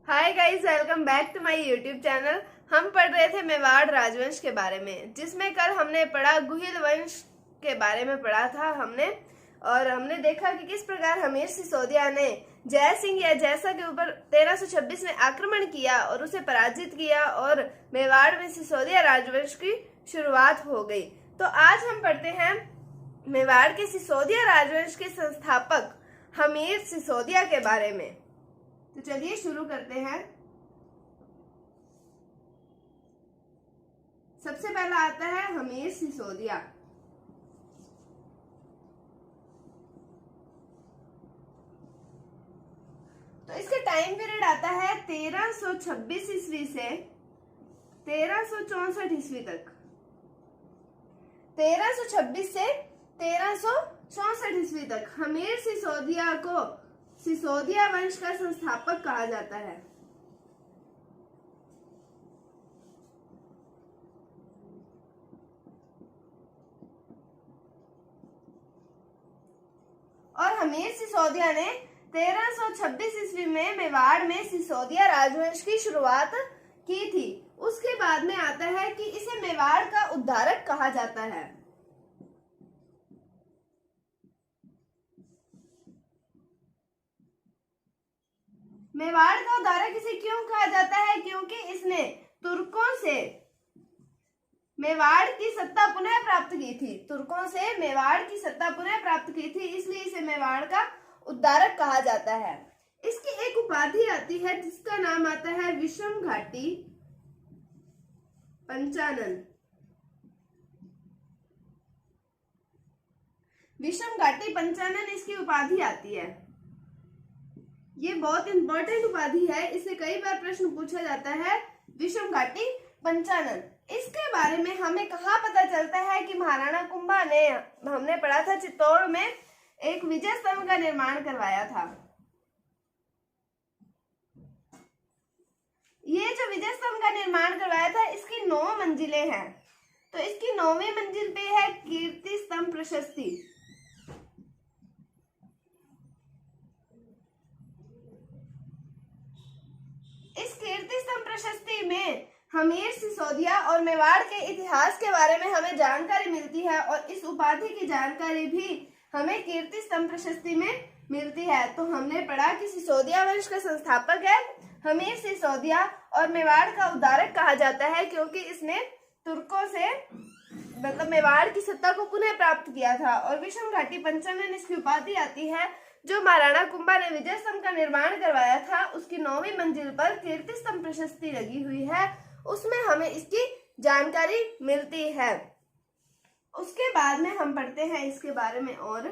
Hi guys, welcome back to my YouTube channel. हम पढ़ रहे थे मेवाड़ राजवंश के बारे में, जिसमें कल हमने पढ़ा गुहिल वंश के बारे में पढ़ा था हमने। और हमने देखा कि किस प्रकार हमीर सिसोदिया ने जय सिंह या जैसा के ऊपर 1326 में आक्रमण किया और उसे पराजित किया और मेवाड़ में सिसोदिया राजवंश की शुरुआत हो गई। तो आज हम पढ़ते हैं मेवाड़ के सिसोदिया राजवंश के संस्थापक हमीर सिसोदिया के बारे में। तो चलिए शुरू करते हैं। सबसे पहला आता है हमीर सिसोदिया। तो इसका टाइम पीरियड आता है 1326 ईस्वी से 1364 ईस्वी तक। 1326 से 1364 ईस्वी तक हमीर सिसोदिया को सिसोदिया वंश का संस्थापक कहा जाता है। और हमीर सिसोदिया ने 1326 ईस्वी में मेवाड़ में सिसोदिया राजवंश की शुरुआत की थी। उसके बाद में आता है कि इसे मेवाड़ का उद्धारक कहा जाता है। मेवाड़ का उद्धारक इसे क्यों कहा जाता है? क्योंकि इसने तुर्कों से मेवाड़ की सत्ता पुनः प्राप्त की थी। तुर्कों से मेवाड़ की सत्ता पुनः प्राप्त की थी, इसलिए इसे मेवाड़ का उद्धारक कहा जाता है। इसकी एक उपाधि आती है जिसका नाम आता है विषम घाटी पंचानन। विषम घाटी पंचानन इसकी उपाधि आती है। ये बहुत इंपॉर्टेंट उपाधि है, इससे कई बार प्रश्न पूछा जाता है। विषम घाटी पंचानन, इसके बारे में हमें कहाँ पता चलता है कि महाराणा कुंभा ने, हमने पढ़ा था, चित्तौड़ में एक विजय स्तंभ का निर्माण करवाया था। ये जो विजय स्तंभ का निर्माण करवाया था, इसकी 9 मंजिलें हैं। तो इसकी 9वीं मंजिल पे है कीर्ति स्तंभ प्रशस्ति। इस कीर्ति स्तंभ प्रशस्ति में हमीर सिसोदिया और मेवाड़ के इतिहास के बारे में हमें जानकारी मिलती है और इस उपाधि की जानकारी भी हमें कीर्ति स्तंभ प्रशस्ति में मिलती है। तो हमने पढ़ा कि सिसोदिया वंश का संस्थापक है हमीर सिसोदिया और मेवाड़ का उद्धारक कहा जाता है क्योंकि इसने तुर्कों से मतलब मेवाड़ की सत्ता को पुनः प्राप्त किया था। और विषम घाटी पंचानन इसकी उपाधि आती है। जो महाराणा कुंभा ने विजय स्तंभ का निर्माण करवाया था, उसकी 9वीं मंजिल पर कीर्ति स्तंभ प्रशस्ति लगी हुई है, उसमें हमें इसकी जानकारी मिलती है। उसके बाद में हम पढ़ते हैं इसके बारे में और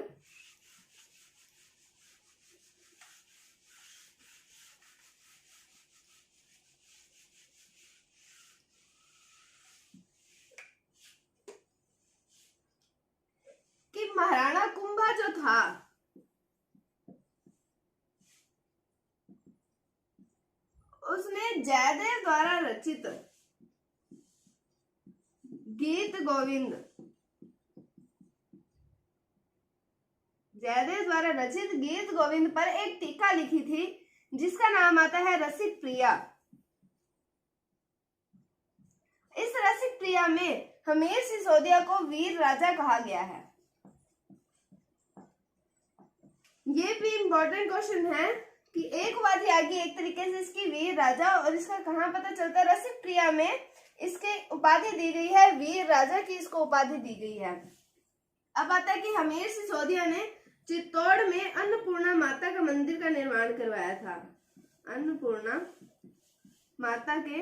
कि महाराणा कुंभा जो था उसने जयदेव द्वारा रचित गीत गोविंद, जयदेव द्वारा रचित गीत गोविंद पर एक टीका लिखी थी जिसका नाम आता है रसिक प्रिया। इस रसिक प्रिया में हमीर सिसोदिया को वीर राजा कहा गया है। ये भी इंपॉर्टेंट क्वेश्चन है कि एक उपाधि आ गई एक तरीके से इसकी वीर राजा, और इसका कहाँ पता चलता है? रसिक प्रिया में इसके उपाधि दी गई है वीर राजा की, इसको उपाधि दी गई है। अब आता है कि हमीर सिसोदिया ने चित्तौड़ में अन्नपूर्णा माता का मंदिर का निर्माण करवाया था। अन्नपूर्णा माता के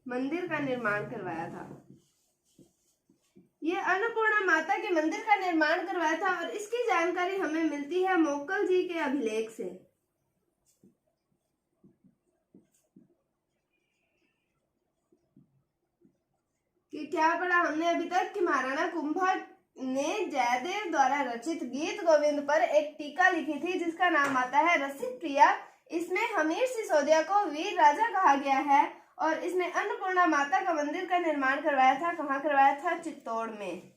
मंदिर का निर्माण करवाया था। ये अन्नपूर्णा माता के मंदिर का निर्माण करवाया था और इसकी जानकारी हमें मिलती है मोक्कल जी के अभिलेख से। कि क्या पढ़ा हमने अभी तक कि महाराणा कुंभा ने जयदेव द्वारा रचित गीत गोविंद पर एक टीका लिखी थी जिसका नाम आता है रसिक प्रिया। इसमें हमीर सिसोदिया को वीर राजा कहा गया है और इसने अन्नपूर्णा माता का मंदिर का निर्माण करवाया था। कहाँ करवाया था? चित्तौड़ में।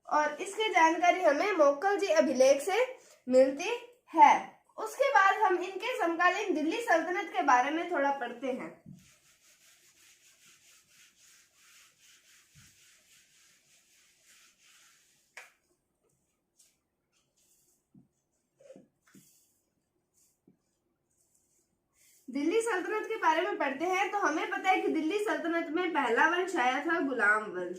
और इसकी जानकारी हमें मोक्कल जी अभिलेख से मिलती है। उसके बाद हम इनके समकालीन दिल्ली सल्तनत के बारे में थोड़ा पढ़ते हैं। दिल्ली सल्तनत के बारे में पढ़ते हैं तो हमें पता है कि दिल्ली सल्तनत में पहला वंश आया था गुलाम वंश,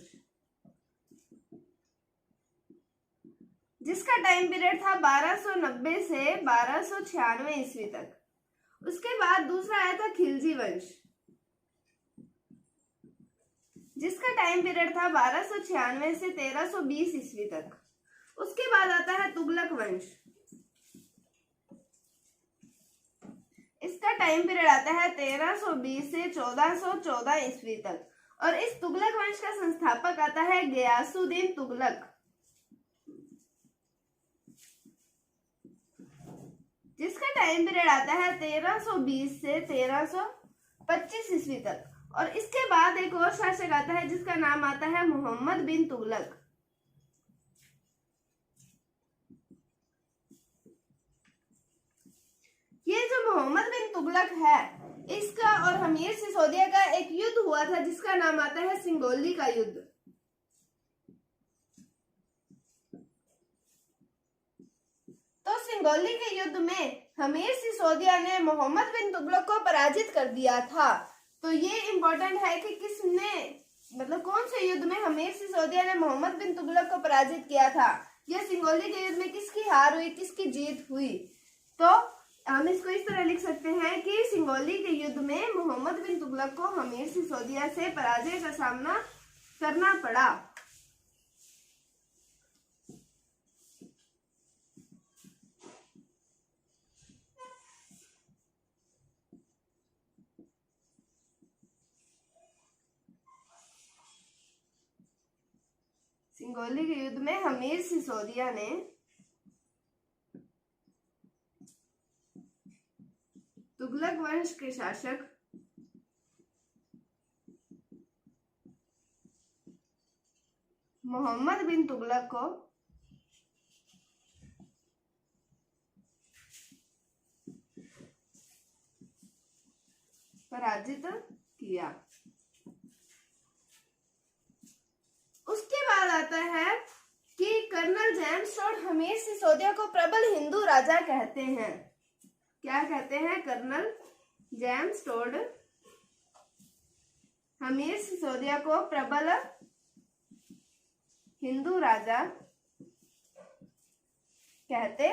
जिसका टाइम पीरियड था 1290 से 1296 ईस्वी तक। उसके बाद दूसरा आया था खिलजी वंश, जिसका टाइम पीरियड था 1296 से 1320 ईस्वी तक। उसके बाद आता है तुगलक वंश, इसका टाइम पीरियड आता है 1320 से 1414 ईस्वी तक। और इस तुगलक वंश का संस्थापक आता है गयासुद्दीन तुगलक, जिसका टाइम पीरियड आता है 1320 से 1325 ईस्वी तक। और इसके बाद एक और शासक आता है जिसका नाम आता है मोहम्मद बिन तुगलक। ये जो मोहम्मद बिन तुगलक है, इसका और हमीर सिसोदिया का एक युद्ध हुआ था जिसका नाम आता है सिंगोली का युद्ध। तो सिंगोली के युद्ध में हमीर सिसोदिया ने मोहम्मद बिन तुगलक को पराजित कर दिया था। तो ये इम्पोर्टेंट है कि किसने, मतलब कौन से युद्ध में हमीर सिसोदिया ने मोहम्मद बिन तुगलक को पराजित किया था, या सिंगोली के युद्ध में किसकी हार हुई, किसकी जीत हुई। तो हम इसको इस तरह लिख सकते हैं कि सिंगोली के युद्ध में मोहम्मद बिन तुगलक को हमीर सिसोदिया से पराजय का सामना करना पड़ा। सिंगोली के युद्ध में हमीर सिसोदिया ने तुगलक वंश के शासक मोहम्मद बिन तुगलक को पराजित किया। उसके बाद आता है कि colonel James Tod Hamir Sisodia को प्रबल हिंदू राजा कहते हैं। क्या कहते हैं? Colonel James Tod Hamir Sisodia को प्रबल हिंदू राजा कहते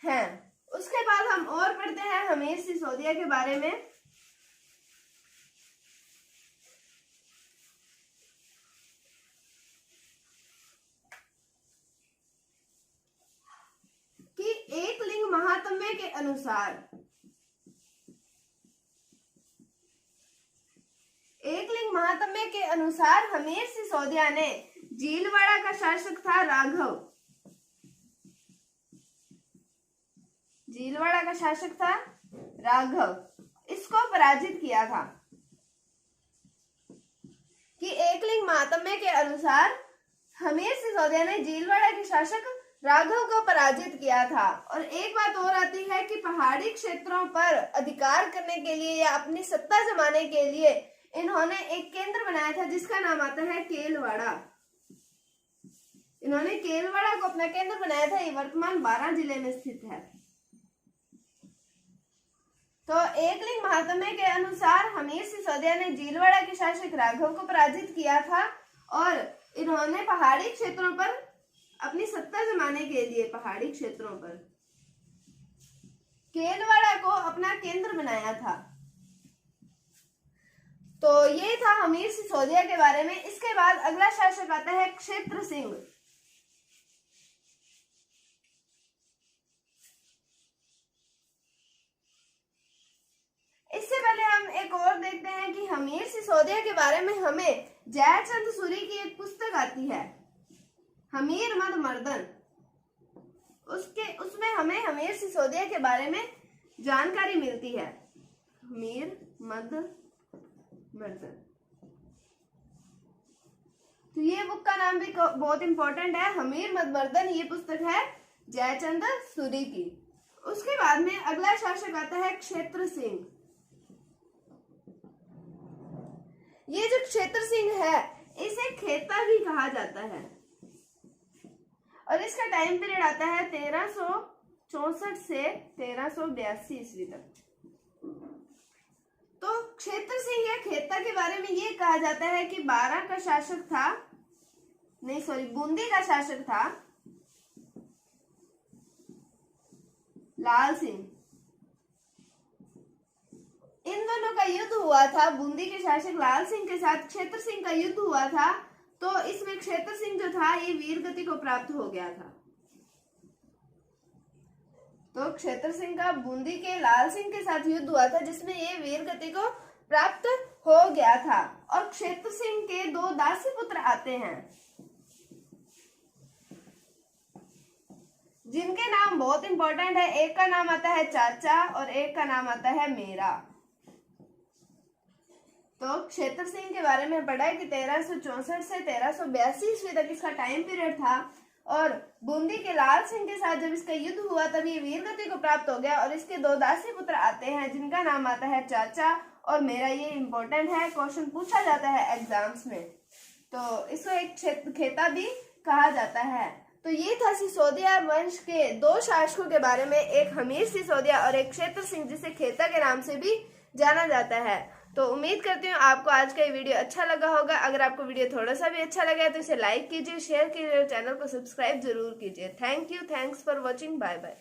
हैं। उसके बाद हम और पढ़ते हैं हमीर सिसोदिया के बारे में। कि एकलिंग महात्म्य के अनुसार, एकलिंग महात्म्य के अनुसार हमीर सिसोदिया ने, जीलवाड़ा का शासक था राघव, जीलवाड़ा का शासक था राघव, इसको पराजित किया था। कि एकलिंग महात्म्य के अनुसार हमीर सिसोदिया ने जीलवाड़ा के शासक राघव को पराजित किया था। और एक बात और आती है कि पहाड़ी क्षेत्रों पर अधिकार करने के लिए या अपनी सत्ता जमाने के लिए इन्होंने एक केंद्र बनाया था जिसका नाम आता है केलवाड़ा। इन्होंने केलवाड़ा को अपना केंद्र बनाया था। ये वर्तमान बारां जिले में स्थित है। तो एकलिंग महात्म्य के अनुसार हमीर सिसोदिया ने जीलवाड़ा के शासक राघव को पराजित किया था और इन्होंने पहाड़ी क्षेत्रों पर अपनी सत्ता जमाने के लिए पहाड़ी क्षेत्रों पर केलवाड़ा को अपना केंद्र बनाया था। तो ये था हमीर सिसोदिया के बारे में। इसके बाद अगला शासक आता है क्षेत्र सिंह। इससे पहले हम एक और देखते हैं कि हमीर सिसोदिया के बारे में हमें जयचंद सूरी की एक पुस्तक आती है, हमीर मद मर्दन। उसमें हमें हमीर सिसोदिया के बारे में जानकारी मिलती है। हमीर मद मर्दन, तो ये बुक का नाम भी बहुत इंपॉर्टेंट है, हमीर मद मर्दन। ये पुस्तक है जयचंद सूरी की। उसके बाद में अगला शासक आता है क्षेत्र सिंह। ये जो क्षेत्र सिंह है इसे खेता भी कहा जाता है और इसका टाइम पीरियड आता है 1364 से 1382 ईस्वी तक। तो क्षेत्र सिंह या खेता के बारे में ये कहा जाता है कि बारां का शासक था, नहीं सॉरी, बूंदी का शासक था लाल सिंह। इन दोनों का युद्ध हुआ था, बूंदी के शासक लाल सिंह के साथ क्षेत्र सिंह का युद्ध हुआ था। तो इसमें क्षेत्र सिंह जो था ये वीर गति को प्राप्त हो गया था। तो क्षेत्र सिंह का बूंदी के लाल सिंह के साथ युद्ध हुआ था जिसमें ये वीर गति को प्राप्त हो गया था। और क्षेत्र सिंह के 2 दासी पुत्र आते हैं जिनके नाम बहुत इंपॉर्टेंट है। एक का नाम आता है चाचा और एक का नाम आता है मेरा। तो क्षेत्र सिंह के बारे में पढ़ा है कि 1364 से 1382 ईस्वी तक इसका टाइम पीरियड था और बूंदी के लाल सिंह के साथ जब इसका युद्ध हुआ तब ये वीर गति को प्राप्त हो गया। और इसके 2 दासी पुत्र आते हैं जिनका नाम आता है चाचा और मेरा। ये इंपॉर्टेंट है, क्वेश्चन पूछा जाता है एग्जाम्स में। तो इसको एक खेता भी कहा जाता है। तो ये था सिसोदिया वंश के 2 शासकों के बारे में, एक हमीर सिसोदिया और एक क्षेत्र सिंह जिसे खेता के नाम से भी जाना जाता है। तो उम्मीद करती हूँ आपको आज का ये वीडियो अच्छा लगा होगा। अगर आपको वीडियो थोड़ा सा भी अच्छा लगा है तो इसे लाइक कीजिए, शेयर कीजिए और चैनल को सब्सक्राइब जरूर कीजिए। Thank you, thanks for watching, bye bye.